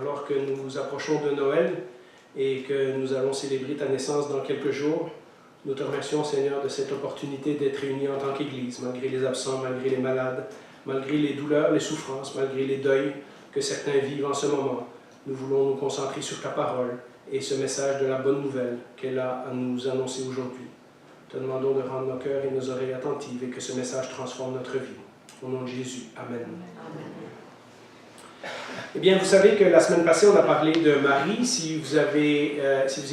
alors que nous nous approchons de Noël et que nous allons célébrer ta naissance dans quelques jours, nous te remercions, Seigneur, de cette opportunité d'être réunis en tant qu'Église, malgré les absents, malgré les malades, malgré les douleurs, les souffrances, malgré les deuils que certains vivent en ce moment. Nous voulons nous concentrer sur ta parole et ce message de la bonne nouvelle qu'elle a à nous annoncer aujourd'hui. Te demandons de rendre nos cœurs et nos oreilles attentives et que ce message transforme notre vie. Au nom de Jésus. Amen. Amen. Eh bien, vous savez que la semaine passée, on a parlé de Marie. Si vous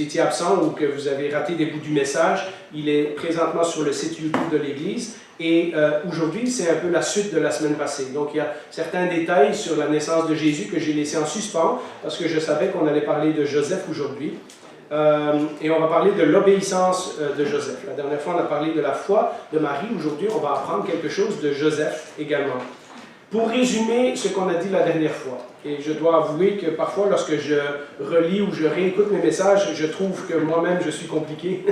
étiez absent ou que vous avez raté des bouts du message, il est présentement sur le site YouTube de l'Église. Et aujourd'hui, c'est un peu la suite de la semaine passée. Donc, il y a certains détails sur la naissance de Jésus que j'ai laissés en suspens parce que je savais qu'on allait parler de Joseph aujourd'hui. Et on va parler de l'obéissance de Joseph. La dernière fois, on a parlé de la foi de Marie. Aujourd'hui, on va apprendre quelque chose de Joseph également. Pour résumer ce qu'on a dit la dernière fois, et je dois avouer que parfois, lorsque je relis ou je réécoute mes messages, je trouve que moi-même, je suis compliqué.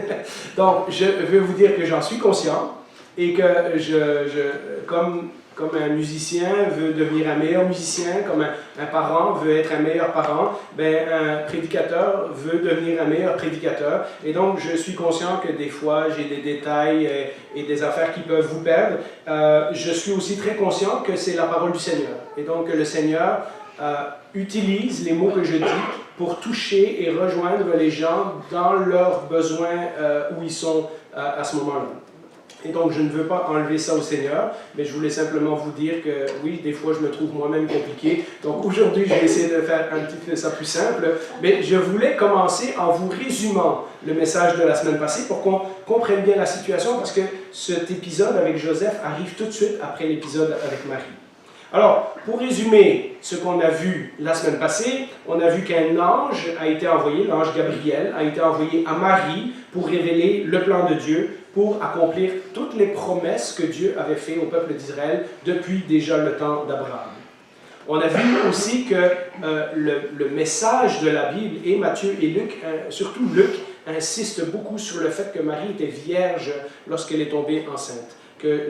Donc, je veux vous dire que j'en suis conscient et que comme un musicien veut devenir un meilleur musicien, comme un parent veut être un meilleur parent, ben, un prédicateur veut devenir un meilleur prédicateur. Et donc, je suis conscient que des fois, j'ai des détails et des affaires qui peuvent vous perdre. Je suis aussi très conscient que c'est la parole du Seigneur. Et donc, que le Seigneur utilise les mots que je dis pour toucher et rejoindre les gens dans leurs besoins où ils sont à ce moment-là. Et donc, je ne veux pas enlever ça au Seigneur, mais je voulais simplement vous dire que, oui, des fois, je me trouve moi-même compliqué. Donc, aujourd'hui, je vais essayer de faire un petit peu ça plus simple. Mais je voulais commencer en vous résumant le message de la semaine passée pour qu'on comprenne bien la situation, parce que cet épisode avec Joseph arrive tout de suite après l'épisode avec Marie. Alors, pour résumer ce qu'on a vu la semaine passée, on a vu qu'un ange a été envoyé, l'ange Gabriel, a été envoyé à Marie pour révéler le plan de Dieu, pour accomplir toutes les promesses que Dieu avait faites au peuple d'Israël depuis déjà le temps d'Abraham. On a vu aussi que le message de la Bible, et Matthieu et Luc, surtout Luc, insiste beaucoup sur le fait que Marie était vierge lorsqu'elle est tombée enceinte. Que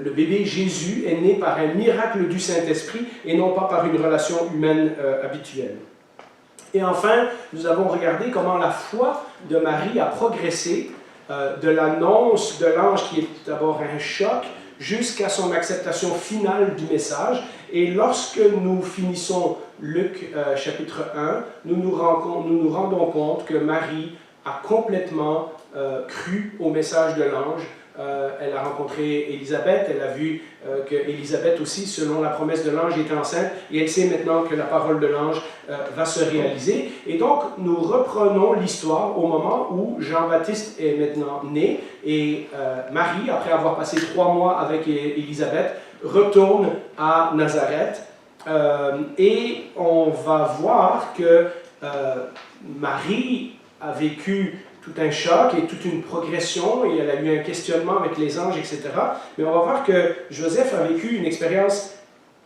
le bébé Jésus est né par un miracle du Saint-Esprit et non pas par une relation humaine habituelle. Et enfin, nous avons regardé comment la foi de Marie a progressé de l'annonce de l'ange qui est d'abord un choc jusqu'à son acceptation finale du message. Et lorsque nous finissons Luc chapitre 1, nous nous rendons compte que Marie a complètement cru au message de l'ange. Elle a rencontré Élisabeth, elle a vu qu'Élisabeth aussi, selon la promesse de l'ange, était enceinte, et elle sait maintenant que la parole de l'ange va se réaliser. Et donc, nous reprenons l'histoire au moment où Jean-Baptiste est maintenant né, et Marie, après avoir passé 3 mois avec Élisabeth, retourne à Nazareth, et on va voir que Marie a vécu tout un choc et toute une progression, et elle a eu un questionnement avec les anges, etc. Mais on va voir que Joseph a vécu une expérience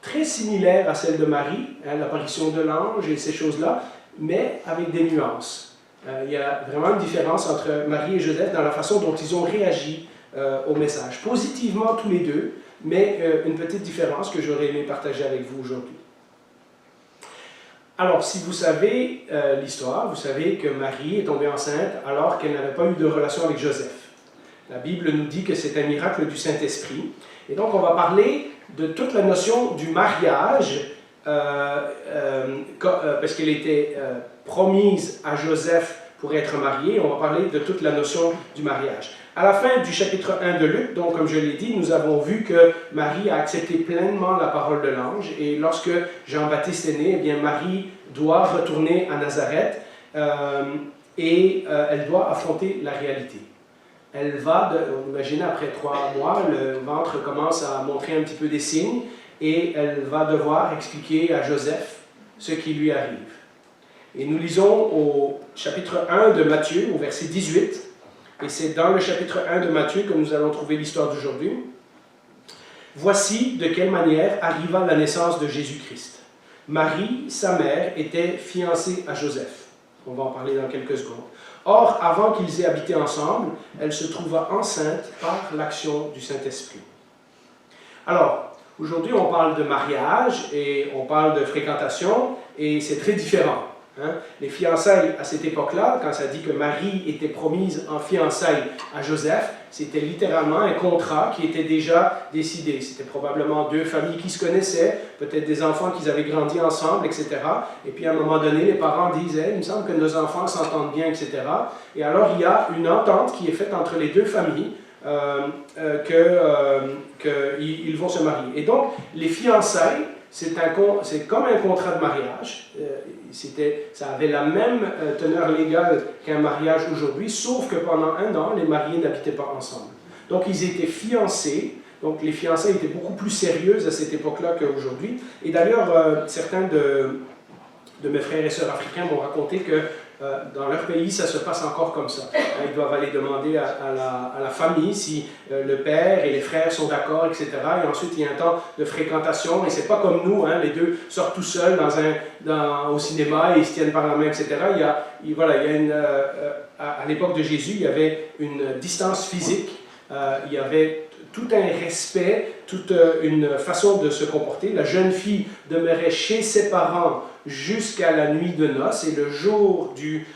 très similaire à celle de Marie, hein, l'apparition de l'ange et ces choses-là, mais avec des nuances. Il y a vraiment une différence entre Marie et Joseph dans la façon dont ils ont réagi au message. Positivement tous les deux, mais une petite différence que j'aurais aimé partager avec vous aujourd'hui. Alors, si vous savez l'histoire, vous savez que Marie est tombée enceinte alors qu'elle n'avait pas eu de relation avec Joseph. La Bible nous dit que c'est un miracle du Saint-Esprit. Et donc, on va parler de toute la notion du mariage, parce qu'elle était promise à Joseph pour être mariée. On va parler de toute la notion du mariage. À la fin du chapitre 1 de Luc, donc comme je l'ai dit, nous avons vu que Marie a accepté pleinement la parole de l'ange, et lorsque Jean-Baptiste est né, eh bien Marie doit retourner à Nazareth et elle doit affronter la réalité. Elle va, on imagine après 3 mois, le ventre commence à montrer un petit peu des signes, et elle va devoir expliquer à Joseph ce qui lui arrive. Et nous lisons au chapitre 1 de Matthieu, au verset 18, et c'est dans le chapitre 1 de Matthieu que nous allons trouver l'histoire d'aujourd'hui. « Voici de quelle manière arriva la naissance de Jésus-Christ. Marie, sa mère, était fiancée à Joseph. » On va en parler dans quelques secondes. « Or, avant qu'ils aient habité ensemble, elle se trouva enceinte par l'action du Saint-Esprit. » Alors, Aujourd'hui, on parle de mariage et on parle de fréquentation et c'est très différent. Hein? Les fiançailles à cette époque-là, quand ça dit que Marie était promise en fiançailles à Joseph, c'était littéralement un contrat qui était déjà décidé. C'était probablement deux familles qui se connaissaient, peut-être des enfants qui avaient grandi ensemble, etc. Et puis à un moment donné, les parents disaient, il me semble que nos enfants s'entendent bien, etc. Et alors il y a une entente qui est faite entre les deux familles qu'ils vont se marier. Et donc, les fiançailles, c'est comme un contrat de mariage. Ça avait la même teneur légale qu'un mariage aujourd'hui, sauf que pendant 1 an, les mariés n'habitaient pas ensemble. Donc, ils étaient fiancés. Donc, les fiançailles étaient beaucoup plus sérieuses à cette époque-là qu'aujourd'hui. Et d'ailleurs, certains de mes frères et sœurs africains m'ont raconté que dans leur pays, ça se passe encore comme ça. Ils doivent aller demander à la famille si le père et les frères sont d'accord, etc. Et ensuite, il y a un temps de fréquentation. Et c'est pas comme nous, hein, les deux sortent tout seuls au cinéma et ils se tiennent par la main, etc. À l'époque de Jésus, il y avait une distance physique. Il y avait tout un respect, toute une façon de se comporter. La jeune fille demeurait chez ses parents jusqu'à la nuit de noces et le jour du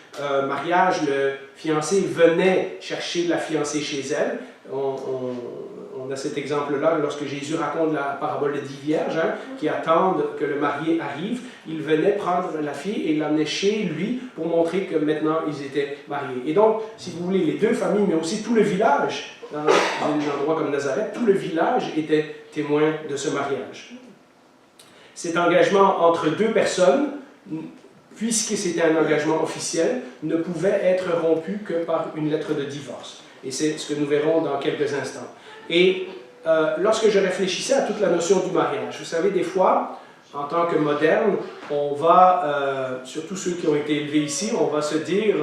mariage, le fiancé venait chercher la fiancée chez elle. On a cet exemple-là lorsque Jésus raconte la parabole des 10 vierges qui attendent que le marié arrive. Il venait prendre la fille et l'amener chez lui pour montrer que maintenant ils étaient mariés. Et donc, si vous voulez, les deux familles, mais aussi tout le village, dans un endroit comme Nazareth, tout le village était témoin de ce mariage. Cet engagement entre deux personnes, puisque c'était un engagement officiel, ne pouvait être rompu que par une lettre de divorce. Et c'est ce que nous verrons dans quelques instants. Et lorsque je réfléchissais à toute la notion du mariage, vous savez, des fois, en tant que moderne, on va, surtout ceux qui ont été élevés ici, on va se dire...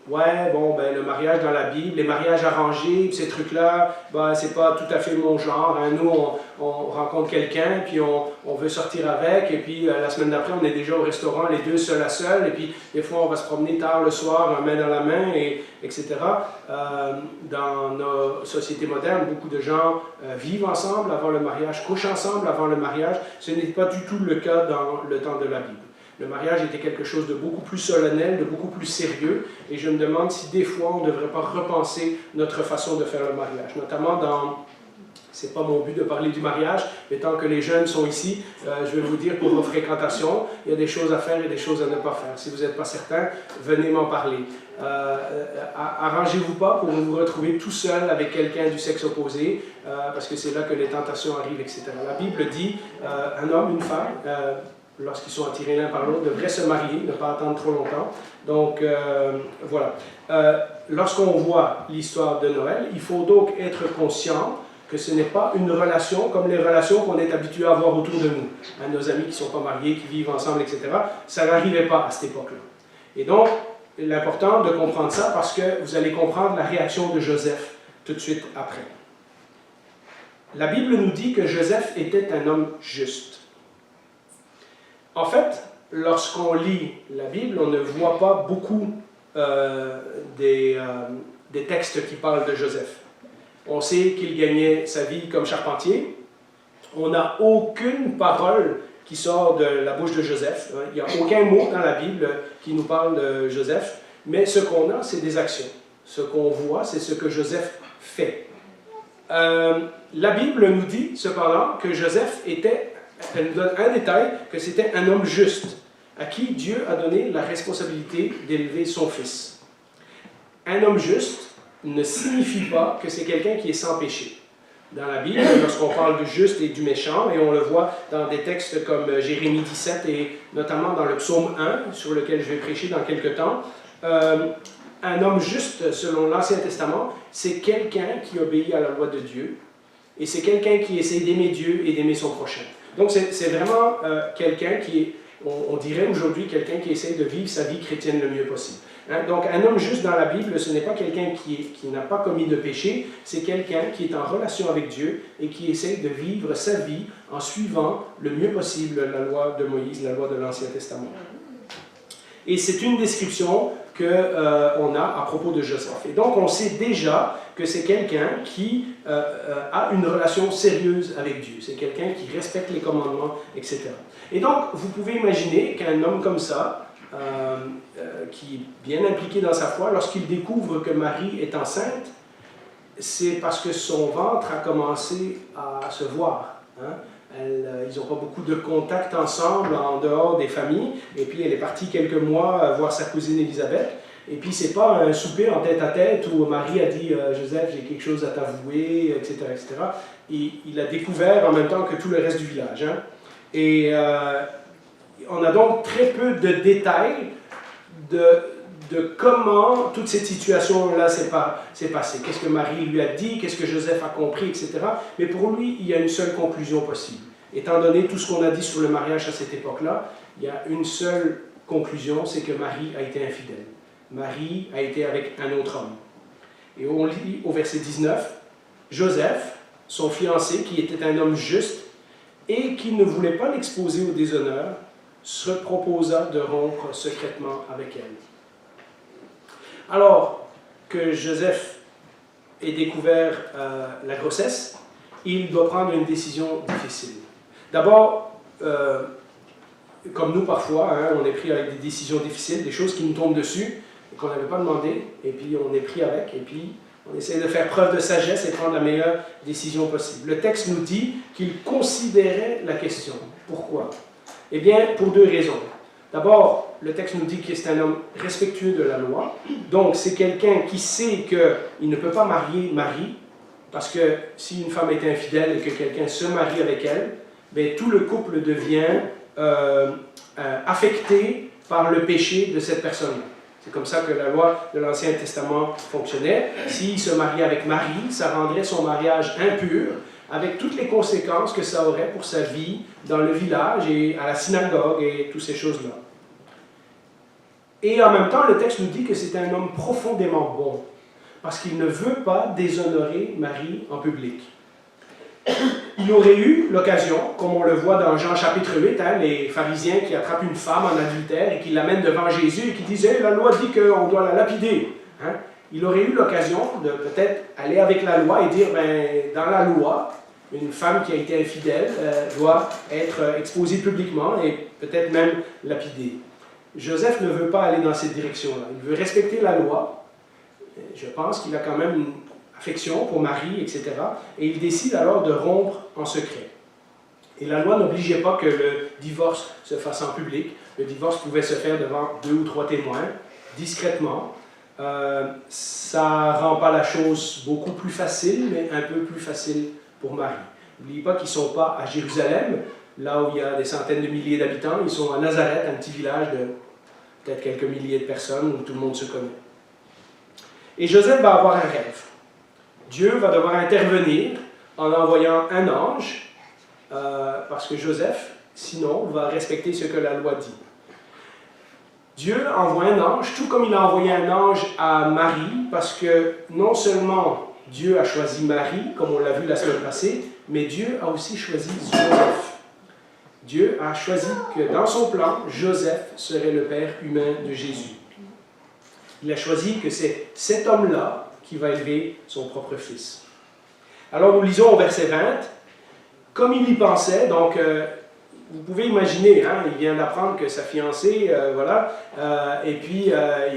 ouais, bon, ben, le mariage dans la Bible, les mariages arrangés, ces trucs-là, ben, c'est pas tout à fait mon genre. Hein. Nous, on rencontre quelqu'un, puis on veut sortir avec, et puis la semaine d'après, on est déjà au restaurant, les deux seuls à seuls, et puis des fois, on va se promener tard le soir, main dans la main, etc. Dans nos sociétés modernes, beaucoup de gens vivent ensemble avant le mariage, couchent ensemble avant le mariage. Ce n'est pas du tout le cas dans le temps de la Bible. Le mariage était quelque chose de beaucoup plus solennel, de beaucoup plus sérieux, et je me demande si des fois on ne devrait pas repenser notre façon de faire le mariage, notamment dans... C'est pas mon but de parler du mariage, mais tant que les jeunes sont ici, je vais vous dire pour vos fréquentations, il y a des choses à faire et des choses à ne pas faire. Si vous n'êtes pas certain, venez m'en parler. Arrangez-vous pas pour vous retrouver tout seul avec quelqu'un du sexe opposé, parce que c'est là que les tentations arrivent, etc. La Bible dit, un homme, une femme, lorsqu'ils sont attirés l'un par l'autre, devraient se marier, ne pas attendre trop longtemps. Donc, voilà. Lorsqu'on voit l'histoire de Noël, il faut donc être conscient que ce n'est pas une relation comme les relations qu'on est habitué à avoir autour de nous. Hein, nos amis qui ne sont pas mariés, qui vivent ensemble, etc. Ça n'arrivait pas à cette époque-là. Et donc, il est important de comprendre ça parce que vous allez comprendre la réaction de Joseph tout de suite après. La Bible nous dit que Joseph était un homme juste. En fait, lorsqu'on lit la Bible, on ne voit pas beaucoup des textes qui parlent de Joseph. On sait qu'il gagnait sa vie comme charpentier. On n'a aucune parole qui sort de la bouche de Joseph. Il n'y a aucun mot dans la Bible qui nous parle de Joseph. Mais ce qu'on a, c'est des actions. Ce qu'on voit, c'est ce que Joseph fait. La Bible nous dit cependant que Joseph était... Elle nous donne un détail, que c'était un homme juste, à qui Dieu a donné la responsabilité d'élever son fils. Un homme juste ne signifie pas que c'est quelqu'un qui est sans péché. Dans la Bible, lorsqu'on parle du juste et du méchant, et on le voit dans des textes comme Jérémie 17 et notamment dans le psaume 1, sur lequel je vais prêcher dans quelques temps, un homme juste, selon l'Ancien Testament, c'est quelqu'un qui obéit à la loi de Dieu, et c'est quelqu'un qui essaie d'aimer Dieu et d'aimer son prochain. Donc c'est vraiment quelqu'un qui est, on dirait aujourd'hui, quelqu'un qui essaie de vivre sa vie chrétienne le mieux possible. Hein? Donc un homme juste dans la Bible, ce n'est pas quelqu'un qui n'a pas commis de péché, c'est quelqu'un qui est en relation avec Dieu et qui essaie de vivre sa vie en suivant le mieux possible la loi de Moïse, la loi de l'Ancien Testament. Et c'est une description qu'on a à propos de Joseph. Et donc, on sait déjà que c'est quelqu'un qui a une relation sérieuse avec Dieu. C'est quelqu'un qui respecte les commandements, etc. Et donc, vous pouvez imaginer qu'un homme comme ça, qui est bien impliqué dans sa foi, lorsqu'il découvre que Marie est enceinte, c'est parce que son ventre a commencé à se voir. Hein? Ils n'ont pas beaucoup de contact ensemble en dehors des familles. Et puis elle est partie quelques mois voir sa cousine Élisabeth. Et puis c'est pas un souper en tête à tête où Marie a dit Joseph, j'ai quelque chose à t'avouer, etc., etc. Et il a découvert en même temps que tout le reste du village. Hein? Et on a donc très peu de détails de comment toute cette situation-là s'est passée. Qu'est-ce que Marie lui a dit, qu'est-ce que Joseph a compris, etc. Mais pour lui, il y a une seule conclusion possible. Étant donné tout ce qu'on a dit sur le mariage à cette époque-là, il y a une seule conclusion, c'est que Marie a été infidèle. Marie a été avec un autre homme. Et on lit au verset 19, Joseph, son fiancé, qui était un homme juste et qui ne voulait pas l'exposer au déshonneur, se proposa de rompre secrètement avec elle. Alors que Joseph ait découvert la grossesse, il doit prendre une décision difficile. D'abord, comme nous parfois, hein, on est pris avec des décisions difficiles, des choses qui nous tombent dessus, et qu'on n'avait pas demandé, et puis on est pris avec, et puis on essaie de faire preuve de sagesse et prendre la meilleure décision possible. Le texte nous dit qu'il considérait la question. Pourquoi? Eh bien, pour deux raisons. D'abord, le texte nous dit que c'est un homme respectueux de la loi. Donc, c'est quelqu'un qui sait qu'il ne peut pas marier Marie, parce que si une femme est infidèle et que quelqu'un se marie avec elle, bien, tout le couple devient affecté par le péché de cette personne-là. C'est comme ça que la loi de l'Ancien Testament fonctionnait. S'il se mariait avec Marie, ça rendrait son mariage impur, avec toutes les conséquences que ça aurait pour sa vie dans le village et à la synagogue et toutes ces choses-là. Et en même temps, le texte nous dit que c'est un homme profondément bon, parce qu'il ne veut pas déshonorer Marie en public. Il aurait eu l'occasion, comme on le voit dans Jean chapitre 8, hein, les pharisiens qui attrapent une femme en adultère et qui l'amènent devant Jésus et qui disent hey, « la loi dit qu'on doit la lapider hein? ». Il aurait eu l'occasion de peut-être aller avec la loi et dire ben, dans la loi, une femme qui a été infidèle doit être exposée publiquement et peut-être même lapidée. Joseph ne veut pas aller dans cette direction-là. Il veut respecter la loi. Je pense qu'il a quand même une affection pour Marie, etc. Et il décide alors de rompre en secret. Et la loi n'obligeait pas que le divorce se fasse en public. Le divorce pouvait se faire devant 2 ou 3 témoins, discrètement. Ça ne rend pas la chose beaucoup plus facile, mais un peu plus facile pour Marie. N'oubliez pas qu'ils ne sont pas à Jérusalem, là où il y a des centaines de milliers d'habitants. Ils sont à Nazareth, un petit village de peut-être quelques milliers de personnes où tout le monde se connaît. Et Joseph va avoir un rêve. Dieu va devoir intervenir en envoyant un ange, parce que Joseph, sinon, va respecter ce que la loi dit. Dieu envoie un ange, tout comme il a envoyé un ange à Marie, parce que non seulement Dieu a choisi Marie, comme on l'a vu la semaine passée, mais Dieu a aussi choisi Joseph. Dieu a choisi que dans son plan, Joseph serait le père humain de Jésus. Il a choisi que c'est cet homme-là qui va élever son propre fils. Alors nous lisons au verset 20, comme il y pensait, donc vous pouvez imaginer, hein, il vient d'apprendre que sa fiancée, voilà, et puis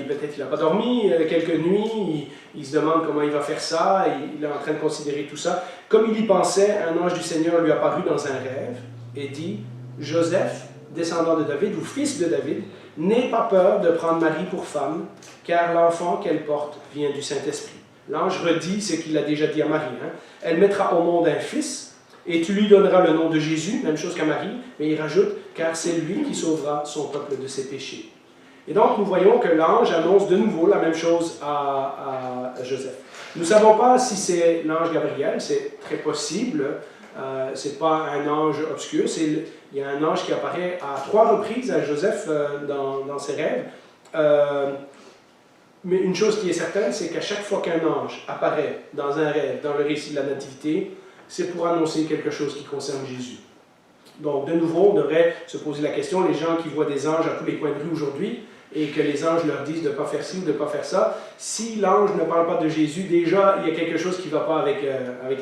peut-être il n'a pas dormi quelques nuits, il se demande comment il va faire ça, il est en train de considérer tout ça. Comme il y pensait, un ange du Seigneur lui apparut dans un rêve et dit, Joseph, descendant de David ou fils de David, n'aie pas peur de prendre Marie pour femme, car l'enfant qu'elle porte vient du Saint-Esprit. L'ange redit ce qu'il a déjà dit à Marie. Hein. Elle mettra au monde un fils, et tu lui donneras le nom de Jésus, même chose qu'à Marie, mais il rajoute, car c'est lui qui sauvera son peuple de ses péchés. Et donc nous voyons que l'ange annonce de nouveau la même chose à Joseph. Nous ne savons pas si c'est l'ange Gabriel, c'est très possible, ce n'est pas un ange obscur, il y a un ange qui apparaît à 3 reprises à Joseph dans ses rêves. Mais une chose qui est certaine, c'est qu'à chaque fois qu'un ange apparaît dans un rêve, dans le récit de la Nativité, c'est pour annoncer quelque chose qui concerne Jésus. Donc, de nouveau, on devrait se poser la question, les gens qui voient des anges à tous les coins de rue aujourd'hui, et que les anges leur disent de ne pas faire ci ou de ne pas faire ça, si l'ange ne parle pas de Jésus, déjà, il y a quelque chose qui ne va pas avec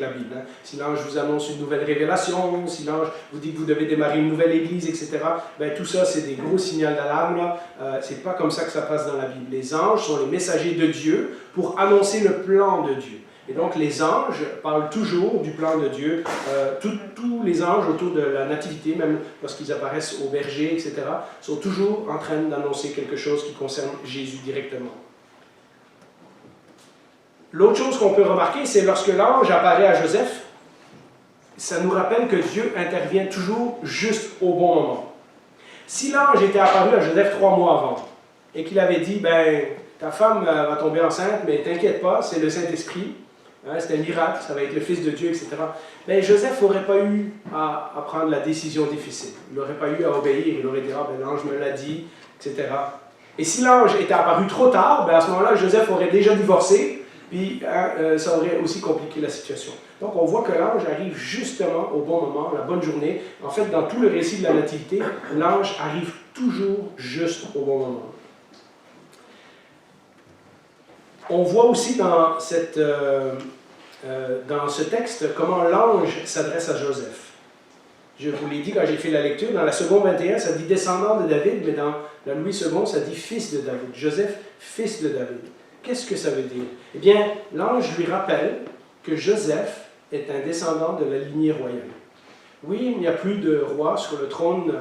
la Bible. Hein. Si l'ange vous annonce une nouvelle révélation, si l'ange vous dit que vous devez démarrer une nouvelle église, etc., ben, tout ça, c'est des gros signaux d'alarme. C'est pas comme ça que ça passe dans la Bible. Les anges sont les messagers de Dieu pour annoncer le plan de Dieu. Et donc, les anges parlent toujours du plan de Dieu. Tous les anges autour de la nativité, même lorsqu'ils apparaissent au berger, etc., sont toujours en train d'annoncer quelque chose qui concerne Jésus directement. L'autre chose qu'on peut remarquer, c'est lorsque l'ange apparaît à Joseph, ça nous rappelle que Dieu intervient toujours juste au bon moment. Si l'ange était apparu à Joseph 3 mois avant, et qu'il avait dit, ben, ta femme va tomber enceinte, mais t'inquiète pas, c'est le Saint-Esprit, hein, c'est un miracle, ça va être le Fils de Dieu, etc. Ben, Joseph n'aurait pas eu à prendre la décision difficile. Il n'aurait pas eu à obéir, il aurait dit, ah, ben, l'ange me l'a dit, etc. Et si l'ange était apparu trop tard, ben, à ce moment-là, Joseph aurait déjà divorcé, puis ça aurait aussi compliqué la situation. Donc on voit que l'ange arrive justement au bon moment, la bonne journée. En fait, dans tout le récit de la Nativité, l'ange arrive toujours juste au bon moment. On voit aussi dans ce texte comment l'ange s'adresse à Joseph. Je vous l'ai dit quand j'ai fait la lecture, dans la seconde 21, ça dit descendant de David, mais dans la Louis II, ça dit fils de David. Joseph, fils de David. Qu'est-ce que ça veut dire? Eh bien, l'ange lui rappelle que Joseph est un descendant de la lignée royale. Oui, il n'y a plus de roi sur le trône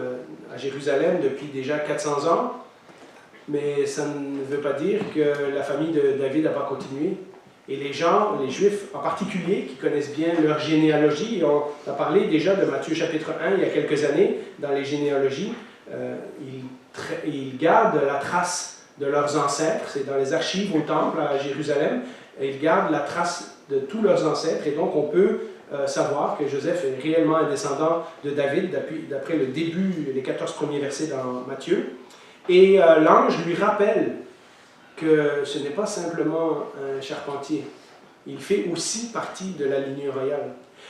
à Jérusalem depuis déjà 400 ans, mais ça ne veut pas dire que la famille de David n'a pas continué. Et les gens, les Juifs en particulier, qui connaissent bien leur généalogie, on a parlé déjà de Matthieu chapitre 1 il y a quelques années, dans les généalogies, ils gardent la trace de leurs ancêtres, c'est dans les archives au temple à Jérusalem, et ils gardent la trace de tous leurs ancêtres, et donc on peut savoir que Joseph est réellement un descendant de David, d'après le début, les 14 premiers versets dans Matthieu. Et l'ange lui rappelle que ce n'est pas simplement un charpentier, il fait aussi partie de la lignée royale.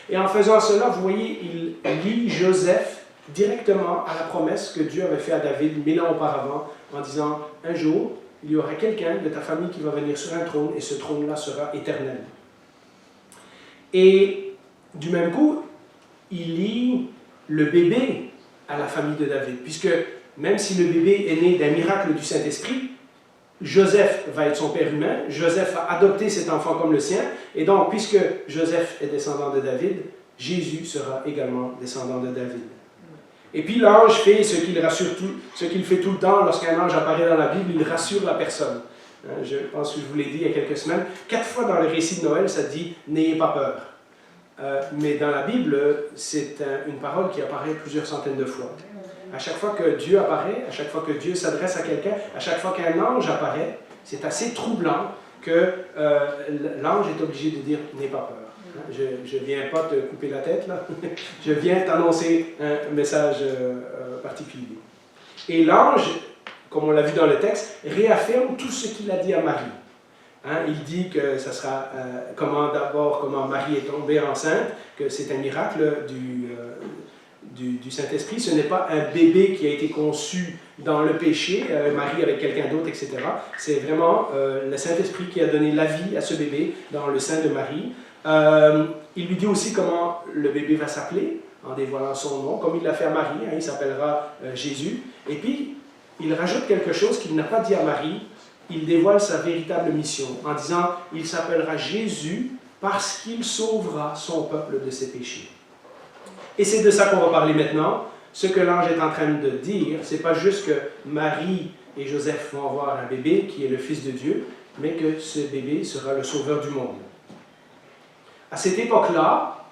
Et en faisant cela, vous voyez, il lie Joseph directement à la promesse que Dieu avait faite à David 1000 ans auparavant, en disant, un jour, il y aura quelqu'un de ta famille qui va venir sur un trône, et ce trône-là sera éternel. Et du même coup, il lie le bébé à la famille de David, puisque même si le bébé est né d'un miracle du Saint-Esprit, Joseph va être son père humain, Joseph va adopter cet enfant comme le sien, et donc, puisque Joseph est descendant de David, Jésus sera également descendant de David. Et puis l'ange fait ce qu'il fait tout le temps lorsqu'un ange apparaît dans la Bible, il rassure la personne. Je pense que je vous l'ai dit il y a quelques semaines, 4 fois dans le récit de Noël, ça dit « N'ayez pas peur ». Mais dans la Bible, c'est une parole qui apparaît plusieurs centaines de fois. À chaque fois que Dieu apparaît, à chaque fois que Dieu s'adresse à quelqu'un, à chaque fois qu'un ange apparaît, c'est assez troublant que l'ange est obligé de dire « N'aie pas peur ». Je ne viens pas te couper la tête, là. Je viens t'annoncer un message particulier. Et l'ange, comme on l'a vu dans le texte, réaffirme tout ce qu'il a dit à Marie. Hein, il dit que ça sera comment Marie est tombée enceinte, que c'est un miracle du Saint-Esprit. Ce n'est pas un bébé qui a été conçu dans le péché, Marie avec quelqu'un d'autre, etc. C'est vraiment le Saint-Esprit qui a donné la vie à ce bébé dans le sein de Marie. Il lui dit aussi comment le bébé va s'appeler, en dévoilant son nom, comme il l'a fait à Marie, hein, il s'appellera Jésus. Et puis, il rajoute quelque chose qu'il n'a pas dit à Marie, il dévoile sa véritable mission, en disant, il s'appellera Jésus parce qu'il sauvera son peuple de ses péchés. Et c'est de ça qu'on va parler maintenant. Ce que l'ange est en train de dire, c'est pas juste que Marie et Joseph vont avoir un bébé qui est le Fils de Dieu, mais que ce bébé sera le sauveur du monde. À cette époque-là,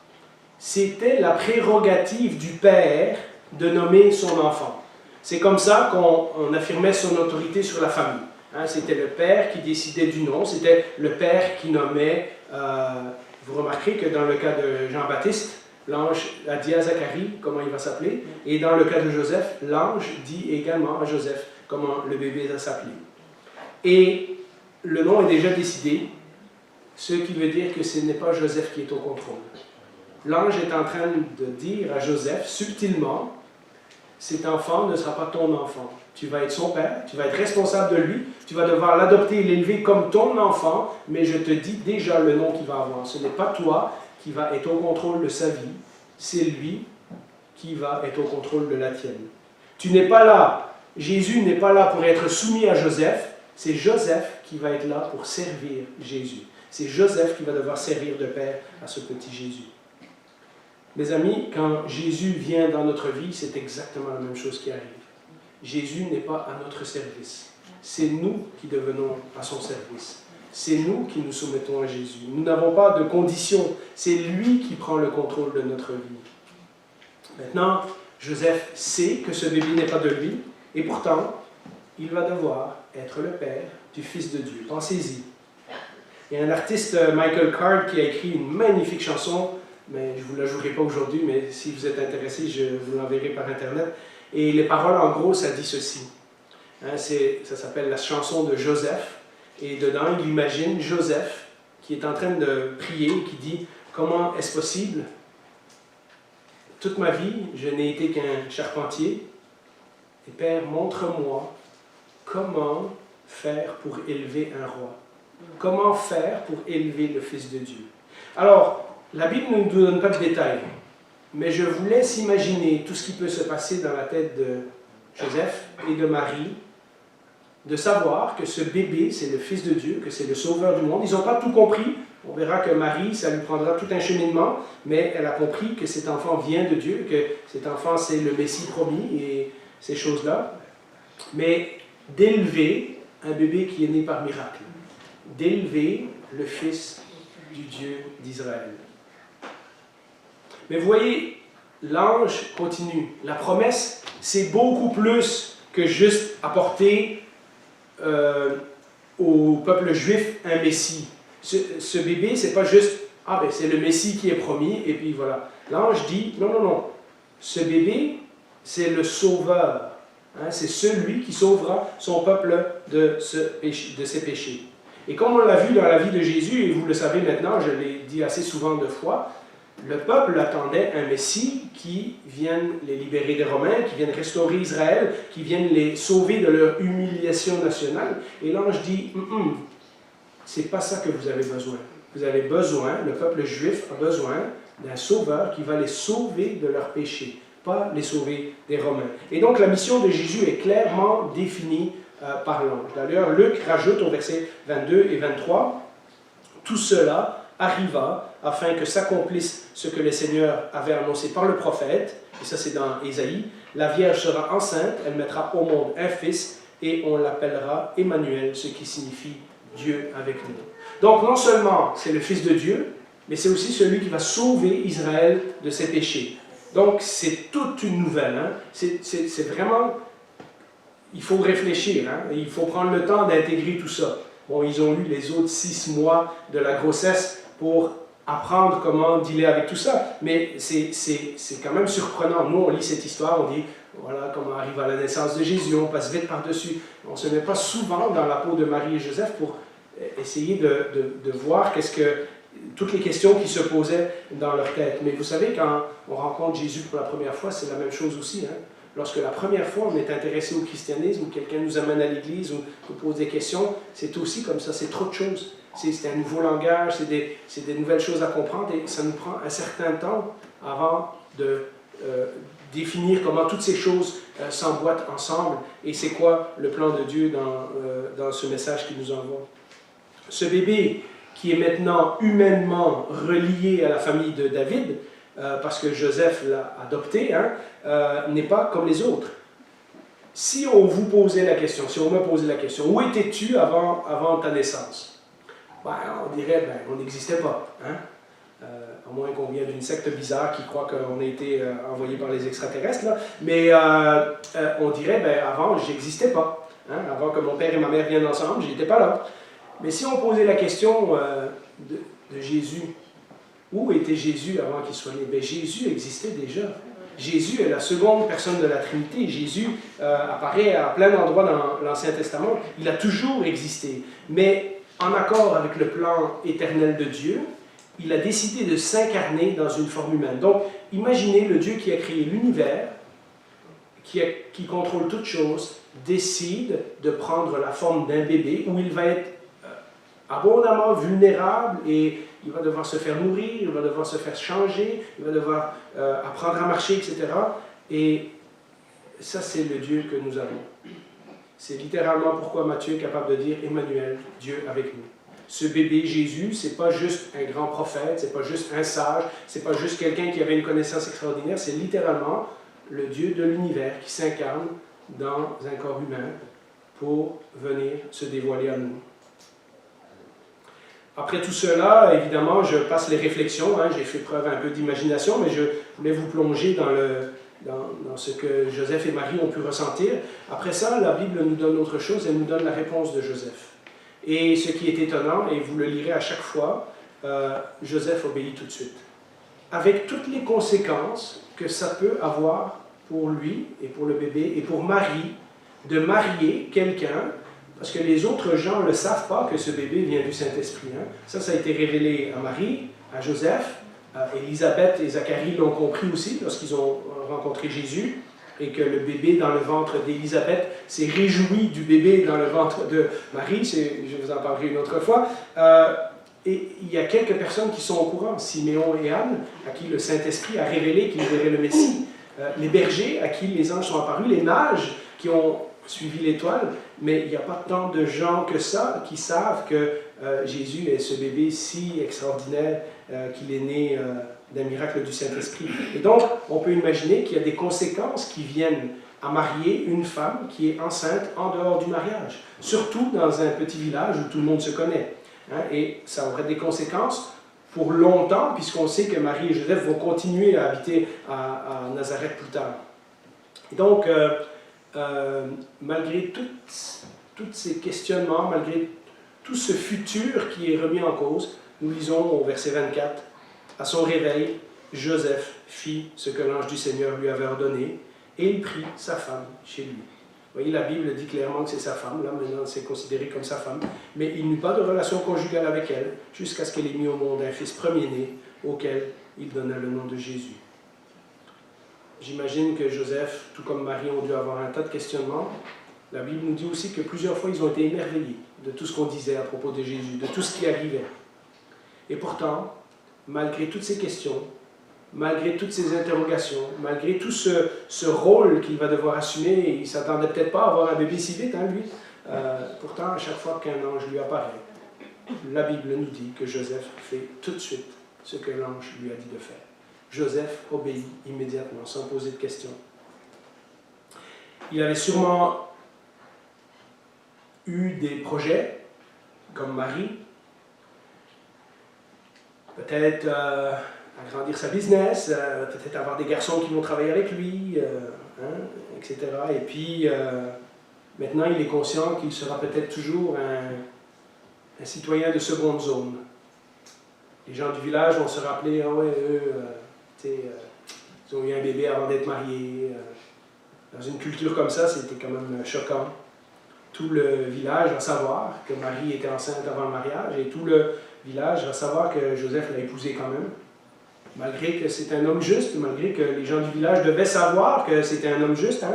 c'était la prérogative du père de nommer son enfant. C'est comme ça qu'on affirmait son autorité sur la famille. Hein, c'était le père qui décidait du nom, c'était le père qui nommait. Vous remarquerez que dans le cas de Jean-Baptiste, l'ange a dit à Zacharie comment il va s'appeler, et dans le cas de Joseph, l'ange dit également à Joseph comment le bébé va s'appeler. Et le nom est déjà décidé, ce qui veut dire que ce n'est pas Joseph qui est au contrôle. L'ange est en train de dire à Joseph, subtilement, cet enfant ne sera pas ton enfant. tu vas être son père, tu vas être responsable de lui, tu vas devoir l'adopter et l'élever comme ton enfant, mais je te dis déjà le nom qu'il va avoir. Ce n'est pas toi qui va être au contrôle de sa vie, c'est lui qui va être au contrôle de la tienne. Tu n'es pas là, Jésus n'est pas là pour être soumis à Joseph, c'est Joseph qui va être là pour servir Jésus. C'est Joseph qui va devoir servir de père à ce petit Jésus. Mes amis, quand Jésus vient dans notre vie, c'est exactement la même chose qui arrive. Jésus n'est pas à notre service. C'est nous qui devenons à son service. C'est nous qui nous soumettons à Jésus. Nous n'avons pas de conditions. C'est lui qui prend le contrôle de notre vie. Maintenant, Joseph sait que ce bébé n'est pas de lui, et pourtant, il va devoir être le père du Fils de Dieu. Pensez-y. Il y a un artiste, Michael Card, qui a écrit une magnifique chanson, mais je ne vous la jouerai pas aujourd'hui, mais si vous êtes intéressé, je vous l'enverrai par Internet. Et les paroles, en gros, ça dit ceci. Hein, ça s'appelle la chanson de Joseph. Et dedans, il imagine Joseph qui est en train de prier, qui dit « Comment est-ce possible? Toute ma vie, je n'ai été qu'un charpentier. Et Père, montre-moi comment faire pour élever un roi. Comment faire pour élever le Fils de Dieu. » Alors, la Bible ne nous donne pas de détails, mais je vous laisse imaginer tout ce qui peut se passer dans la tête de Joseph et de Marie, de savoir que ce bébé, c'est le Fils de Dieu, que c'est le Sauveur du monde. Ils n'ont pas tout compris. On verra que Marie, ça lui prendra tout un cheminement, mais elle a compris que cet enfant vient de Dieu, que cet enfant, c'est le Messie promis et ces choses-là. Mais d'élever un bébé qui est né par miracle, d'élever le Fils du Dieu d'Israël. Mais vous voyez, l'ange continue. La promesse, c'est beaucoup plus que juste apporter au peuple juif un Messie. Ce bébé, c'est pas juste, ah ben c'est le Messie qui est promis, et puis voilà. L'ange dit, non, non, non, ce bébé, c'est le Sauveur. Hein, c'est celui qui sauvera son peuple de ses péchés. Et comme on l'a vu dans la vie de Jésus, et vous le savez maintenant, je l'ai dit assez souvent de fois, le peuple attendait un Messie qui vienne les libérer des Romains, qui vienne restaurer Israël, qui vienne les sauver de leur humiliation nationale. Et l'ange dit, c'est pas ça que vous avez besoin. Vous avez besoin, le peuple juif a besoin d'un sauveur qui va les sauver de leurs péchés, pas les sauver des Romains. Et donc la mission de Jésus est clairement définie par l'ange. D'ailleurs, Luc rajoute au verset 22 et 23, « Tout cela arriva afin que s'accomplisse ce que le Seigneur avait annoncé par le prophète, et ça c'est dans Ésaïe, la Vierge sera enceinte, elle mettra au monde un fils, et on l'appellera Emmanuel, ce qui signifie Dieu avec nous. » Donc non seulement c'est le Fils de Dieu, mais c'est aussi celui qui va sauver Israël de ses péchés. Donc c'est toute une nouvelle. Hein? C'est vraiment... Il faut réfléchir, hein? Il faut prendre le temps d'intégrer tout ça. Bon, ils ont eu les autres 6 mois de la grossesse pour apprendre comment dealer avec tout ça, mais c'est quand même surprenant. Nous, on lit cette histoire, on dit, voilà comment arrive à la naissance de Jésus, on passe vite par-dessus. On ne se met pas souvent dans la peau de Marie et Joseph pour essayer de voir toutes les questions qui se posaient dans leur tête. Mais vous savez, quand on rencontre Jésus pour la première fois, c'est la même chose aussi. Hein? Lorsque la première fois on est intéressé au christianisme, ou quelqu'un nous amène à l'église, ou nous pose des questions, c'est aussi comme ça, c'est trop de choses. C'est un nouveau langage, c'est des nouvelles choses à comprendre, et ça nous prend un certain temps avant de définir comment toutes ces choses s'emboîtent ensemble, et c'est quoi le plan de Dieu dans ce message qu'il nous envoie. Ce bébé qui est maintenant humainement relié à la famille de David, parce que Joseph l'a adopté, hein, n'est pas comme les autres. Si on vous posait la question, si on me posait la question, où étais-tu avant ta naissance? Ben, on dirait, on n'existait pas. Hein? À moins qu'on vienne d'une secte bizarre qui croit qu'on a été envoyé par les extraterrestres. Là. Mais on dirait, avant, j'existais pas. Hein? Avant que mon père et ma mère viennent ensemble, je n'étais pas là. Mais si on posait la question de Jésus, où était Jésus avant qu'il soit né? Jésus existait déjà. Jésus est la seconde personne de la Trinité. Jésus apparaît à plein d'endroits dans l'Ancien Testament. Il a toujours existé. Mais en accord avec le plan éternel de Dieu, il a décidé de s'incarner dans une forme humaine. Donc, imaginez le Dieu qui a créé l'univers, qui contrôle toutes choses, décide de prendre la forme d'un bébé où il va être abondamment vulnérable et il va devoir se faire nourrir, il va devoir se faire changer, il va devoir apprendre à marcher, etc. Et ça, c'est le Dieu que nous avons. C'est littéralement pourquoi Matthieu est capable de dire « Emmanuel, Dieu avec nous ». Ce bébé Jésus, ce n'est pas juste un grand prophète, ce n'est pas juste un sage, ce n'est pas juste quelqu'un qui avait une connaissance extraordinaire, c'est littéralement le Dieu de l'univers qui s'incarne dans un corps humain pour venir se dévoiler à nous. Après tout cela, évidemment, je passe les réflexions, j'ai fait preuve un peu d'imagination, mais je voulais vous plonger dans ce que Joseph et Marie ont pu ressentir. Après ça, la Bible nous donne autre chose, elle nous donne la réponse de Joseph. Et ce qui est étonnant, et vous le lirez à chaque fois, Joseph obéit tout de suite. Avec toutes les conséquences que ça peut avoir pour lui et pour le bébé et pour Marie, de marier quelqu'un, parce que les autres gens ne le savent pas que ce bébé vient du Saint-Esprit. Ça a été révélé à Marie, à Joseph, Élisabeth et Zacharie l'ont compris aussi lorsqu'ils ont rencontré Jésus, et que le bébé dans le ventre d'Élisabeth s'est réjoui du bébé dans le ventre de Marie, je vous en parlerai une autre fois. Et il y a quelques personnes qui sont au courant, Siméon et Anne, à qui le Saint-Esprit a révélé qu'ils verraient le Messie, les bergers à qui les anges sont apparus, les mages qui ont suivi l'étoile, mais il n'y a pas tant de gens que ça qui savent que Jésus est ce bébé si extraordinaire qu'il est né d'un miracle du Saint-Esprit. Et donc, on peut imaginer qu'il y a des conséquences qui viennent à marier une femme qui est enceinte en dehors du mariage, surtout dans un petit village où tout le monde se connaît. Et ça aurait des conséquences pour longtemps, puisqu'on sait que Marie et Joseph vont continuer à habiter à Nazareth plus tard. Et donc, malgré tous ces questionnements, malgré tout ce futur qui est remis en cause, nous lisons au verset 24, « À son réveil, Joseph fit ce que l'ange du Seigneur lui avait ordonné, et il prit sa femme chez lui. » Vous voyez, la Bible dit clairement que c'est sa femme, là maintenant c'est considéré comme sa femme, mais il n'eut pas de relation conjugale avec elle, jusqu'à ce qu'elle ait mis au monde un fils premier-né, auquel il donna le nom de Jésus. J'imagine que Joseph, tout comme Marie, ont dû avoir un tas de questionnements. La Bible nous dit aussi que plusieurs fois ils ont été émerveillés de tout ce qu'on disait à propos de Jésus, de tout ce qui arrivait. Et pourtant, malgré toutes ces questions, malgré toutes ces interrogations, malgré tout ce rôle qu'il va devoir assumer, il ne s'attendait peut-être pas à avoir un bébé si vite, lui. Pourtant, à chaque fois qu'un ange lui apparaît, la Bible nous dit que Joseph fait tout de suite ce que l'ange lui a dit de faire. Joseph obéit immédiatement, sans poser de questions. Il avait sûrement eu des projets, comme Marie, peut-être agrandir sa business, peut-être avoir des garçons qui vont travailler avec lui, etc. Et puis, maintenant, il est conscient qu'il sera peut-être toujours un citoyen de seconde zone. Les gens du village vont se rappeler, ah ouais, eux, ils ont eu un bébé avant d'être mariés. Dans une culture comme ça, c'était quand même choquant. Tout le village va savoir que Marie était enceinte avant le mariage, et tout le village va savoir que Joseph l'a épousée quand même. Malgré que c'est un homme juste, malgré que les gens du village devaient savoir que c'était un homme juste,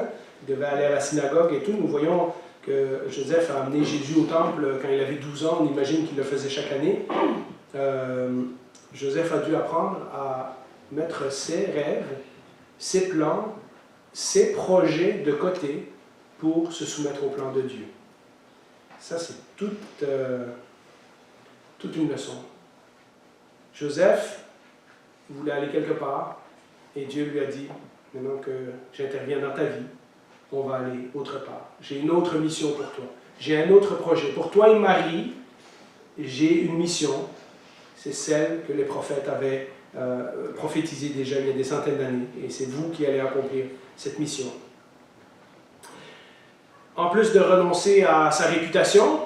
il devait aller à la synagogue et tout. Nous voyons que Joseph a amené Jésus au temple quand il avait 12 ans, on imagine qu'il le faisait chaque année. Joseph a dû apprendre à mettre ses rêves, ses plans, ses projets de côté pour se soumettre au plan de Dieu. Ça, c'est toute une leçon. Joseph voulait aller quelque part, et Dieu lui a dit, maintenant que j'interviens dans ta vie, on va aller autre part. J'ai une autre mission pour toi. J'ai un autre projet. Pour toi et Marie, j'ai une mission. C'est celle que les prophètes avaient prophétisée déjà il y a des centaines d'années. Et c'est vous qui allez accomplir cette mission. En plus de renoncer à sa réputation,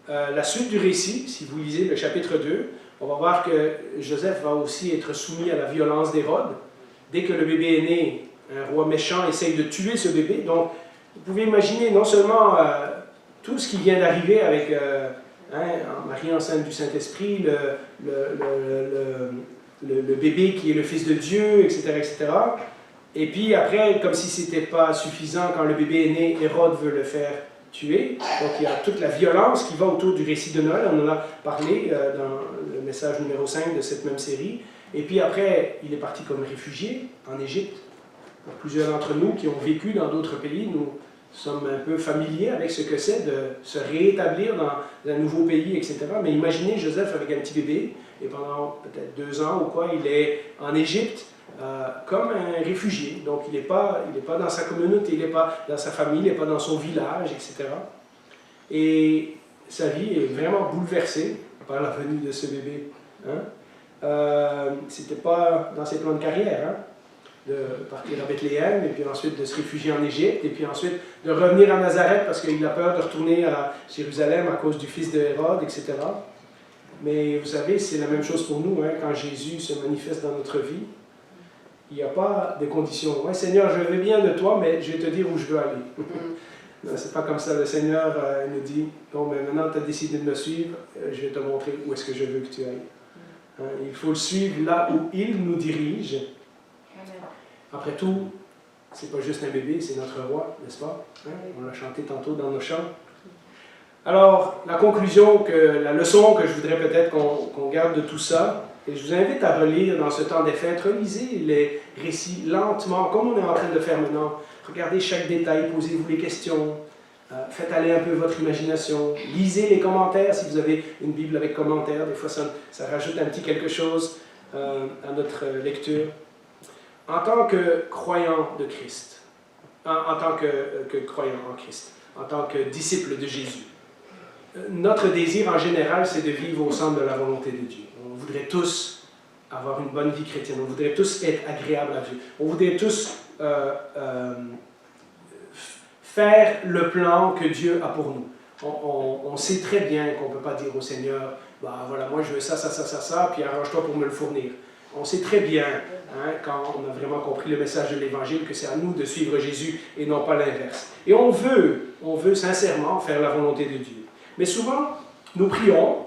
la suite du récit, si vous lisez le chapitre 2, on va voir que Joseph va aussi être soumis à la violence d'Hérode. Dès que le bébé est né, un roi méchant essaye de tuer ce bébé. Donc, vous pouvez imaginer non seulement tout ce qui vient d'arriver avec Marie enceinte du Saint-Esprit, le bébé qui est le Fils de Dieu, etc., etc. Et puis après, comme si ce n'était pas suffisant, quand le bébé est né, Hérode veut le faire tuer. Donc il y a toute la violence qui va autour du récit de Noël. On en a parlé dans le message numéro 5 de cette même série. Et puis après, il est parti comme réfugié en Égypte. Pour plusieurs d'entre nous qui ont vécu dans d'autres pays, nous sommes un peu familiers avec ce que c'est de se réétablir dans un nouveau pays, etc. Mais imaginez Joseph avec un petit bébé, et pendant peut-être 2 ans ou quoi, il est en Égypte comme un réfugié. Donc il n'est pas dans sa communauté, il n'est pas dans sa famille, il n'est pas dans son village, etc. Et sa vie est vraiment bouleversée par la venue de ce bébé. C'était pas dans ses plans de carrière, hein, de partir à Bethléem, et puis ensuite de se réfugier en Égypte, et puis ensuite de revenir à Nazareth parce qu'il a peur de retourner à Jérusalem à cause du fils de Hérode, etc. Mais vous savez, c'est la même chose pour nous, hein, quand Jésus se manifeste dans notre vie. Il n'y a pas de conditions. Ouais, Seigneur, je veux bien de toi, mais je vais te dire où je veux aller. Non, c'est pas comme ça. Le Seigneur nous dit, bon, mais maintenant tu as décidé de me suivre, je vais te montrer où est-ce que je veux que tu ailles. Hein, il faut le suivre là où il nous dirige. Après tout, c'est pas juste un bébé, c'est notre roi, n'est-ce pas? Hein? On l'a chanté tantôt dans nos chants. Alors, la conclusion, la leçon que je voudrais peut-être qu'on garde de tout ça, et je vous invite à relire dans ce temps des fêtes, relisez les récits lentement, comme on est en train de faire maintenant. Regardez chaque détail, posez-vous les questions, faites aller un peu votre imagination, lisez les commentaires si vous avez une Bible avec commentaires, des fois ça rajoute un petit quelque chose à notre lecture. En tant que croyant de Christ, en tant que croyant en Christ, en tant que disciple de Jésus, notre désir en général, c'est de vivre au centre de la volonté de Dieu. On voudrait tous avoir une bonne vie chrétienne, on voudrait tous être agréables à Dieu, on voudrait tous faire le plan que Dieu a pour nous. On sait très bien qu'on ne peut pas dire au Seigneur, bah voilà, moi je veux ça, ça, ça, ça, ça, puis arrange-toi pour me le fournir. On sait très bien, hein, quand on a vraiment compris le message de l'Évangile, que c'est à nous de suivre Jésus et non pas l'inverse. Et on veut sincèrement faire la volonté de Dieu. Mais souvent, nous prions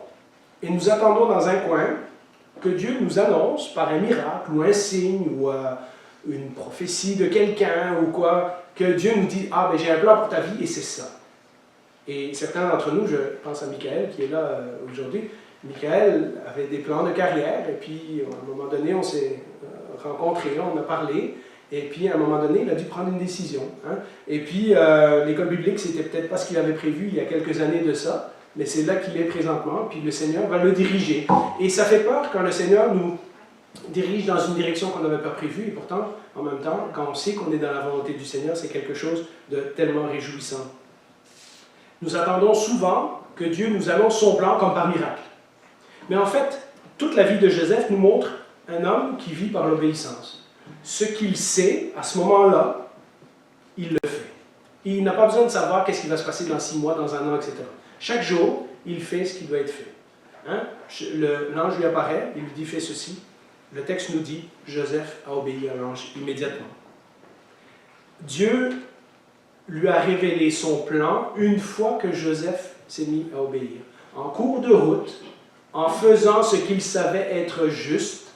et nous attendons dans un coin que Dieu nous annonce par un miracle ou un signe ou une prophétie de quelqu'un ou quoi, que Dieu nous dit « Ah, ben j'ai un plan pour ta vie et c'est ça. » Et certains d'entre nous, je pense à Michael qui est là aujourd'hui, Michael avait des plans de carrière et puis à un moment donné, on s'est rencontrés, on a parlé. Et puis, à un moment donné, il a dû prendre une décision. Hein. Et puis, l'école biblique, c'était peut-être pas ce qu'il avait prévu il y a quelques années de ça, mais c'est là qu'il est présentement, puis le Seigneur va le diriger. Et ça fait peur quand le Seigneur nous dirige dans une direction qu'on n'avait pas prévue, et pourtant, en même temps, quand on sait qu'on est dans la volonté du Seigneur, c'est quelque chose de tellement réjouissant. Nous attendons souvent que Dieu nous annonce son plan comme par miracle. Mais en fait, toute la vie de Joseph nous montre un homme qui vit par l'obéissance. Ce qu'il sait, à ce moment-là, il le fait. Il n'a pas besoin de savoir qu'est-ce qui va se passer dans 6 mois, dans 1 an, etc. Chaque jour, il fait ce qui doit être fait. Hein? L'ange lui apparaît, il lui dit « fais ceci ». Le texte nous dit « Joseph a obéi à l'ange immédiatement ». Dieu lui a révélé son plan une fois que Joseph s'est mis à obéir. En cours de route, en faisant ce qu'il savait être juste,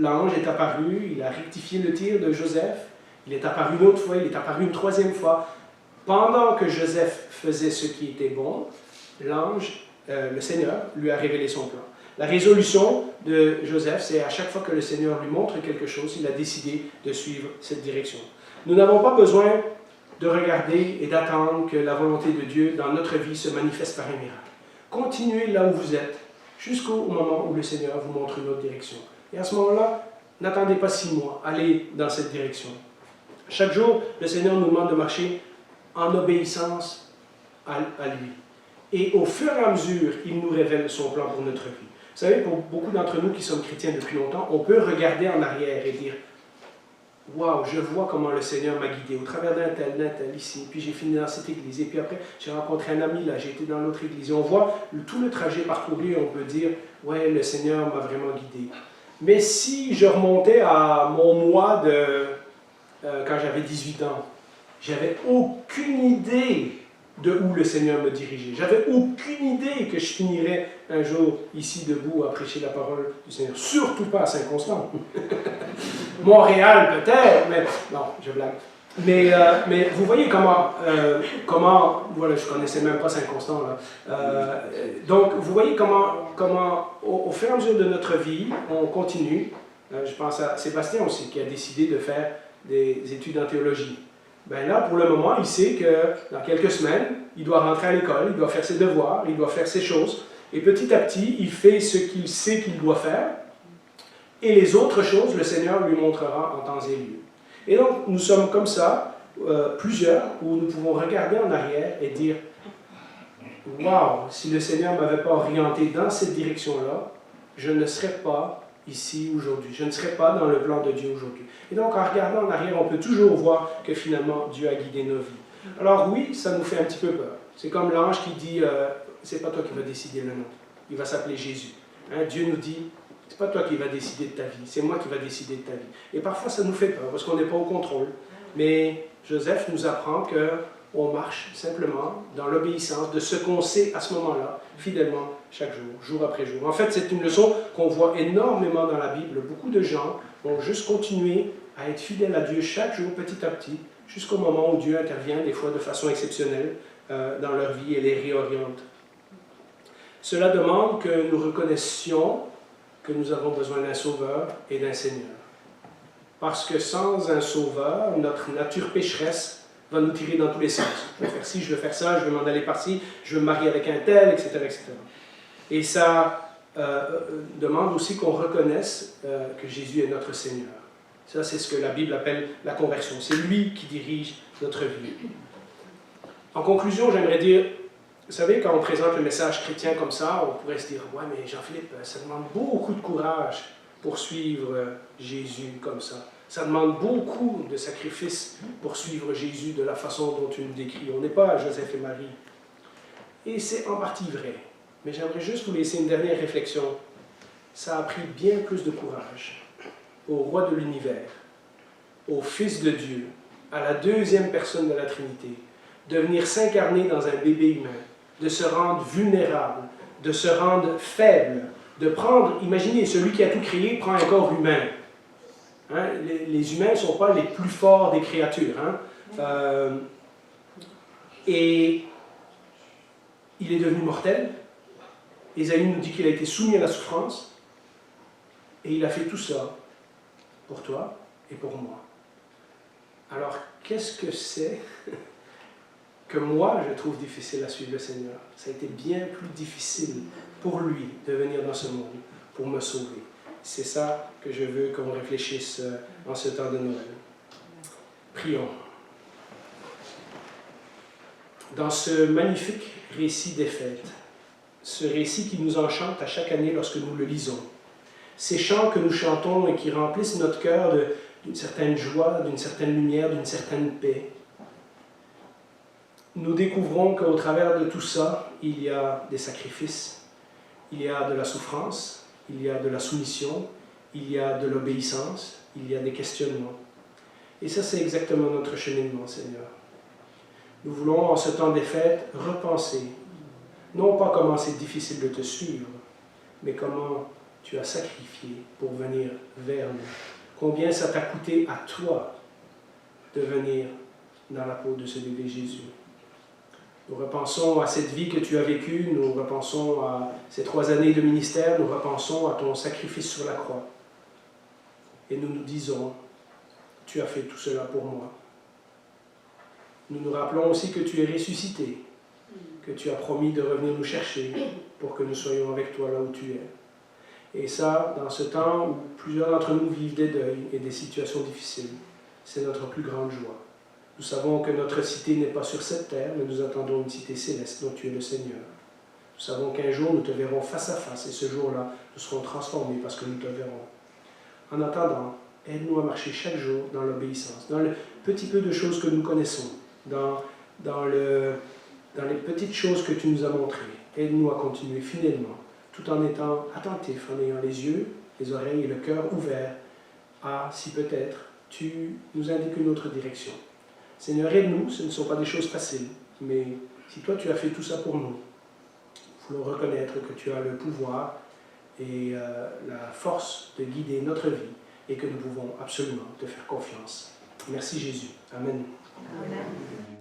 l'ange est apparu, il a rectifié le tir de Joseph, il est apparu une autre fois, il est apparu une 3e fois. Pendant que Joseph faisait ce qui était bon, l'ange, le Seigneur, lui a révélé son plan. La résolution de Joseph, c'est à chaque fois que le Seigneur lui montre quelque chose, il a décidé de suivre cette direction. Nous n'avons pas besoin de regarder et d'attendre que la volonté de Dieu dans notre vie se manifeste par un miracle. Continuez là où vous êtes, jusqu'au moment où le Seigneur vous montre une autre direction. Et à ce moment-là, n'attendez pas 6 mois, allez dans cette direction. Chaque jour, le Seigneur nous demande de marcher en obéissance à lui. Et au fur et à mesure, il nous révèle son plan pour notre vie. Vous savez, pour beaucoup d'entre nous qui sommes chrétiens depuis longtemps, on peut regarder en arrière et dire « Waouh, je vois comment le Seigneur m'a guidé au travers d'un tel ici, puis j'ai fini dans cette église, et puis après j'ai rencontré un ami là, j'ai été dans l'autre église. » Et on voit tout le trajet parcouru et on peut dire « Ouais, le Seigneur m'a vraiment guidé. » Mais si je remontais à mon moi de quand j'avais 18 ans, j'avais aucune idée de où le Seigneur me dirigeait. J'avais aucune idée que je finirais un jour ici debout à prêcher la parole du Seigneur. Surtout pas à Saint-Constant. Montréal peut-être, mais non, je blague. Mais vous voyez comment, voilà, je ne connaissais même pas Saint-Constant là. Donc vous voyez comment au fur et à mesure de notre vie, on continue. Je pense à Sébastien aussi, qui a décidé de faire des études en théologie. Ben là, pour le moment, il sait que dans quelques semaines, il doit rentrer à l'école, il doit faire ses devoirs, il doit faire ses choses. Et petit à petit, il fait ce qu'il sait qu'il doit faire. Et les autres choses, le Seigneur lui montrera en temps et lieu. Et donc, nous sommes comme ça, plusieurs, où nous pouvons regarder en arrière et dire « Waouh, si le Seigneur ne m'avait pas orienté dans cette direction-là, je ne serais pas ici aujourd'hui. Je ne serais pas dans le plan de Dieu aujourd'hui. » Et donc, en regardant en arrière, on peut toujours voir que finalement, Dieu a guidé nos vies. Alors oui, ça nous fait un petit peu peur. C'est comme l'ange qui dit c'est pas toi qui vas décider le nom. Il va s'appeler Jésus. Hein, Dieu nous dit c'est pas toi qui vas décider de ta vie, c'est moi qui va décider de ta vie. Et parfois, ça nous fait peur parce qu'on n'est pas au contrôle. Mais Joseph nous apprend qu'on marche simplement dans l'obéissance de ce qu'on sait à ce moment-là, fidèlement, chaque jour, jour après jour. En fait, c'est une leçon qu'on voit énormément dans la Bible. Beaucoup de gens vont juste continuer à être fidèles à Dieu chaque jour, petit à petit, jusqu'au moment où Dieu intervient, des fois de façon exceptionnelle, dans leur vie et les réoriente. Cela demande que nous reconnaissions que nous avons besoin d'un sauveur et d'un Seigneur. Parce que sans un sauveur, notre nature pécheresse va nous tirer dans tous les sens. Je veux faire ci, je veux faire ça, je veux m'en aller par-ci, je veux me marier avec un tel, etc. etc. Et ça demande aussi qu'on reconnaisse que Jésus est notre Seigneur. Ça, c'est ce que la Bible appelle la conversion. C'est lui qui dirige notre vie. En conclusion, j'aimerais dire, vous savez, quand on présente le message chrétien comme ça, on pourrait se dire « Ouais, mais Jean-Philippe, ça demande beaucoup de courage pour suivre Jésus comme ça. Ça demande beaucoup de sacrifices pour suivre Jésus de la façon dont tu nous décris. On n'est pas Joseph et Marie. » Et c'est en partie vrai. Mais j'aimerais juste vous laisser une dernière réflexion. Ça a pris bien plus de courage au roi de l'univers, au Fils de Dieu, à la deuxième personne de la Trinité, de venir s'incarner dans un bébé humain, de se rendre vulnérable, de se rendre faible, de prendre, imaginez, celui qui a tout créé prend un corps humain. Hein? Les humains ne sont pas les plus forts des créatures. Hein? Et il est devenu mortel. Ésaïe nous dit qu'il a été soumis à la souffrance. Et il a fait tout ça pour toi et pour moi. Alors, qu'est-ce que c'est que moi, je trouve difficile à suivre le Seigneur? Ça a été bien plus difficile pour lui de venir dans ce monde, pour me sauver. C'est ça que je veux qu'on réfléchisse en ce temps de Noël. Prions. Dans ce magnifique récit des fêtes, ce récit qui nous enchante à chaque année lorsque nous le lisons, ces chants que nous chantons et qui remplissent notre cœur d'une certaine joie, d'une certaine lumière, d'une certaine paix, nous découvrons qu'au travers de tout ça, il y a des sacrifices, il y a de la souffrance, il y a de la soumission, il y a de l'obéissance, il y a des questionnements. Et ça, c'est exactement notre cheminement, Seigneur. Nous voulons, en ce temps des fêtes, repenser, non pas comment c'est difficile de te suivre, mais comment tu as sacrifié pour venir vers nous. Combien ça t'a coûté à toi de venir dans la peau de ce bébé Jésus. Nous repensons à cette vie que tu as vécue, nous repensons à ces 3 années de ministère, nous repensons à ton sacrifice sur la croix. Et nous nous disons, tu as fait tout cela pour moi. Nous nous rappelons aussi que tu es ressuscité, que tu as promis de revenir nous chercher pour que nous soyons avec toi là où tu es. Et ça, dans ce temps où plusieurs d'entre nous vivent des deuils et des situations difficiles, c'est notre plus grande joie. Nous savons que notre cité n'est pas sur cette terre, mais nous attendons une cité céleste dont tu es le Seigneur. Nous savons qu'un jour nous te verrons face à face et ce jour-là, nous serons transformés parce que nous te verrons. En attendant, aide-nous à marcher chaque jour dans l'obéissance, dans le petit peu de choses que nous connaissons, dans les petites choses que tu nous as montrées. Aide-nous à continuer fidèlement, tout en étant attentifs, en ayant les yeux, les oreilles et le cœur ouverts à, si peut-être, tu nous indiques une autre direction. Seigneur, aide-nous, ce ne sont pas des choses faciles, mais si toi tu as fait tout ça pour nous, nous voulons reconnaître que tu as le pouvoir et la force de guider notre vie et que nous pouvons absolument te faire confiance. Merci Jésus. Amen. Amen.